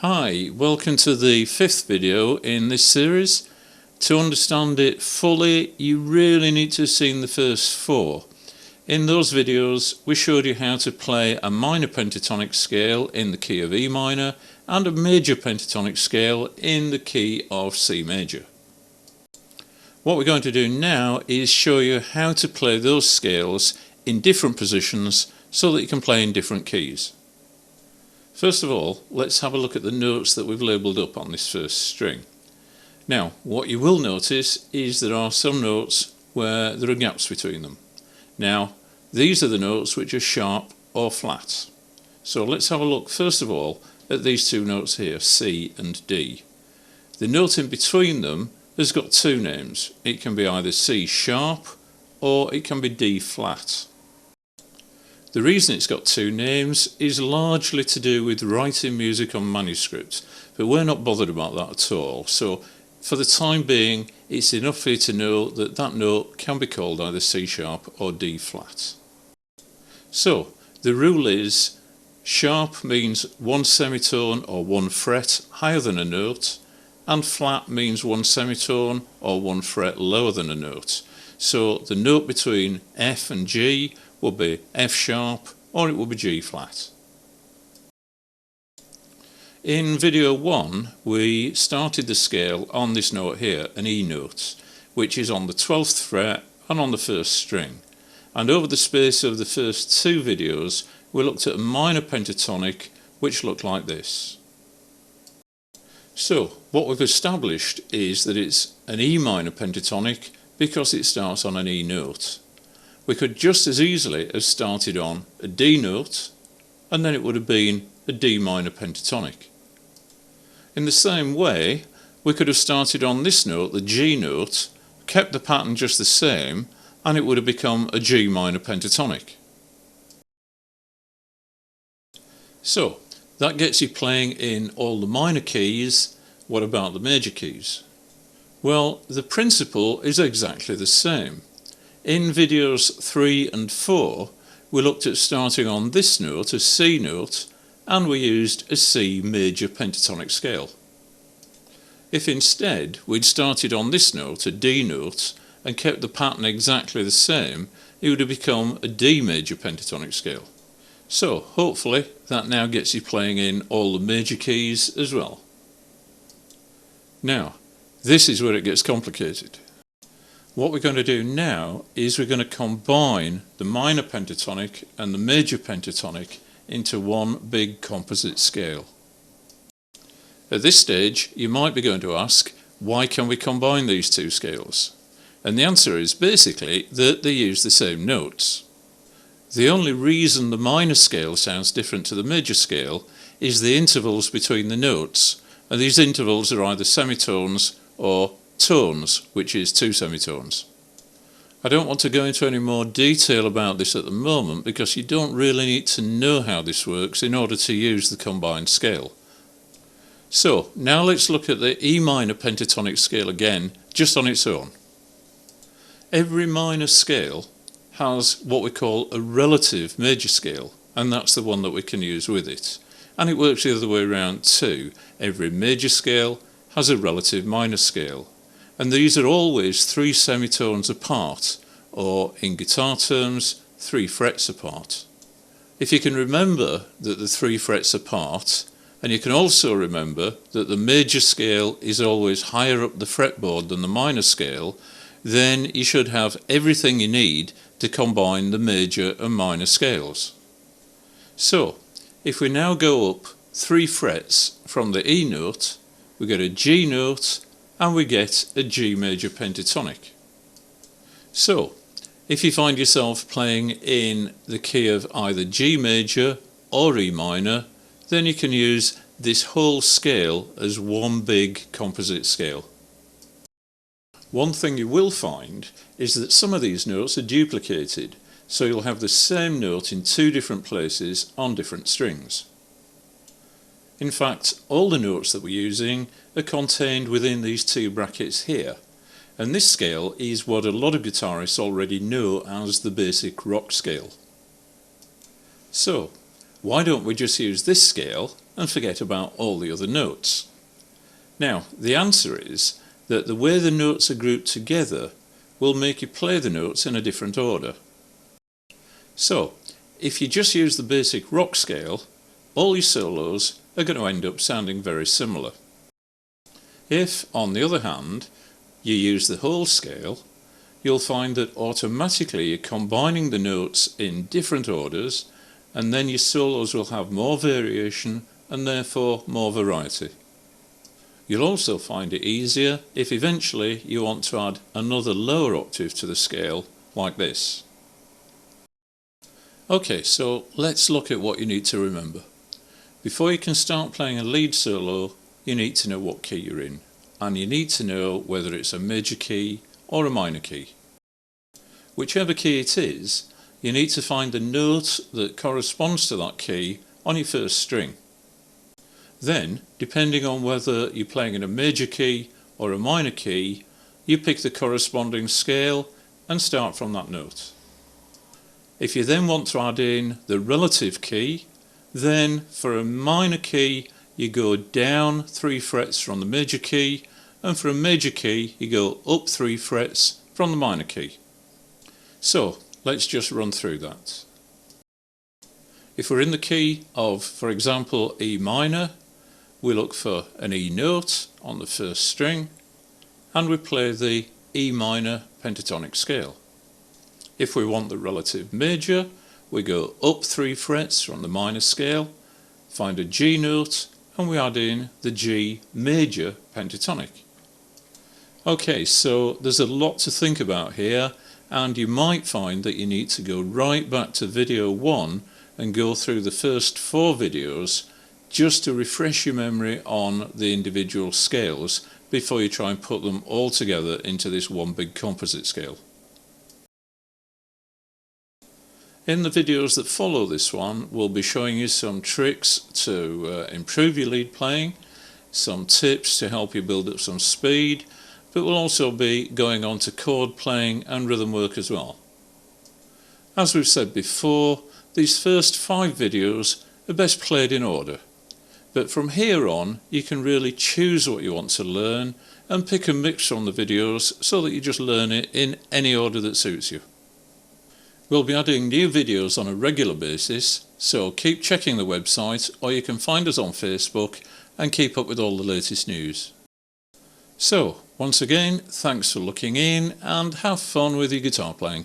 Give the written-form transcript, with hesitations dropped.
Hi, welcome to the 5th video in this series. To understand it fully, you really need to have seen the first 4. In those videos, we showed you how to play a minor pentatonic scale in the key of E minor and a major pentatonic scale in the key of C major. What we're going to do now is show you how to play those scales in different positions so that you can play in different keys. First of all, let's have a look at the notes that we've labelled up on this first string. Now, what you will notice is there are some notes where there are gaps between them. Now, these are the notes which are sharp or flat. So let's have a look first of all at these two notes here, C and D. The note in between them has got two names. It can be either C sharp or it can be D flat. The reason it's got two names is largely to do with writing music on manuscript, but we're not bothered about that at all. So for the time being, it's enough for you to know that that note can be called either C sharp or D flat. So the rule is sharp means one semitone or one fret higher than a note, and flat means one semitone or one fret lower than a note. So the note between F and G will be F sharp or it will be G flat. In video 1 we started the scale on this note here, an E note, which is on the 12th fret and on the first string, and over the space of the first 2 videos we looked at a minor pentatonic which looked like this. So what we've established is that it's an E minor pentatonic because it starts on an E note. We could just as easily have started on a D note and then it would have been a D minor pentatonic. In the same way, we could have started on this note, the G note, kept the pattern just the same, and it would have become a G minor pentatonic. So that gets you playing in all the minor keys. What about the major keys? Well, the principle is exactly the same. In videos 3 and 4 we looked at starting on this note, a C note, and we used a C major pentatonic scale. If instead we'd started on this note, a D note, and kept the pattern exactly the same, it would have become a D major pentatonic scale. So hopefully that now gets you playing in all the major keys as well. Now, this is where it gets complicated. What we're going to do now is we're going to combine the minor pentatonic and the major pentatonic into one big composite scale. At this stage you might be going to ask, why can we combine these two scales? And the answer is basically that they use the same notes. The only reason the minor scale sounds different to the major scale is the intervals between the notes, and these intervals are either semitones or tones, which is 2 semitones. I don't want to go into any more detail about this at the moment because you don't really need to know how this works in order to use the combined scale. So now let's look at the E minor pentatonic scale again, just on its own. Every minor scale has what we call a relative major scale, and that's the one that we can use with it. And it works the other way around too. Every major scale has a relative minor scale. And these are always 3 semitones apart, or in guitar terms, 3 frets apart. If you can remember that the 3 frets apart, and you can also remember that the major scale is always higher up the fretboard than the minor scale, then you should have everything you need to combine the major and minor scales. So, if we now go up 3 frets from the E note, we get a G note, and we get a G major pentatonic. So, if you find yourself playing in the key of either G major or E minor, then you can use this whole scale as one big composite scale. One thing you will find is that some of these notes are duplicated, so you'll have the same note in 2 different places on different strings. In fact, all the notes that we're using are contained within these 2 brackets here, and this scale is what a lot of guitarists already know as the basic rock scale. So, why don't we just use this scale and forget about all the other notes. Now, the answer is that the way the notes are grouped together will make you play the notes in a different order. So, if you just use the basic rock scale, all your solos are going to end up sounding very similar. If, on the other hand, you use the whole scale, you'll find that automatically you're combining the notes in different orders, and then your solos will have more variation and therefore more variety. You'll also find it easier if eventually you want to add another lower octave to the scale, like this. Okay, so let's look at what you need to remember. Before you can start playing a lead solo, you need to know what key you're in, and you need to know whether it's a major key or a minor key. Whichever key it is, you need to find the note that corresponds to that key on your first string. Then, depending on whether you're playing in a major key or a minor key, you pick the corresponding scale and start from that note. If you then want to add in the relative key, then for a minor key you go down 3 frets from the major key, and for a major key you go up 3 frets from the minor key. So let's just run through that. If we're in the key of, for example, E minor, we look for an E note on the first string and we play the E minor pentatonic scale. If we want the relative major, we go up 3 frets from the minor scale, find a G note, and we add in the G major pentatonic. Okay, so there's a lot to think about here, and you might find that you need to go right back to video 1 and go through the first 4 videos just to refresh your memory on the individual scales before you try and put them all together into this one big composite scale. In the videos that follow this one, we'll be showing you some tricks to improve your lead playing, some tips to help you build up some speed, but we'll also be going on to chord playing and rhythm work as well. As we've said before, these first 5 videos are best played in order, but from here on you can really choose what you want to learn and pick and mix from the videos so that you just learn it in any order that suits you. We'll be adding new videos on a regular basis, so keep checking the website, or you can find us on Facebook and keep up with all the latest news. So, once again, thanks for looking in and have fun with your guitar playing.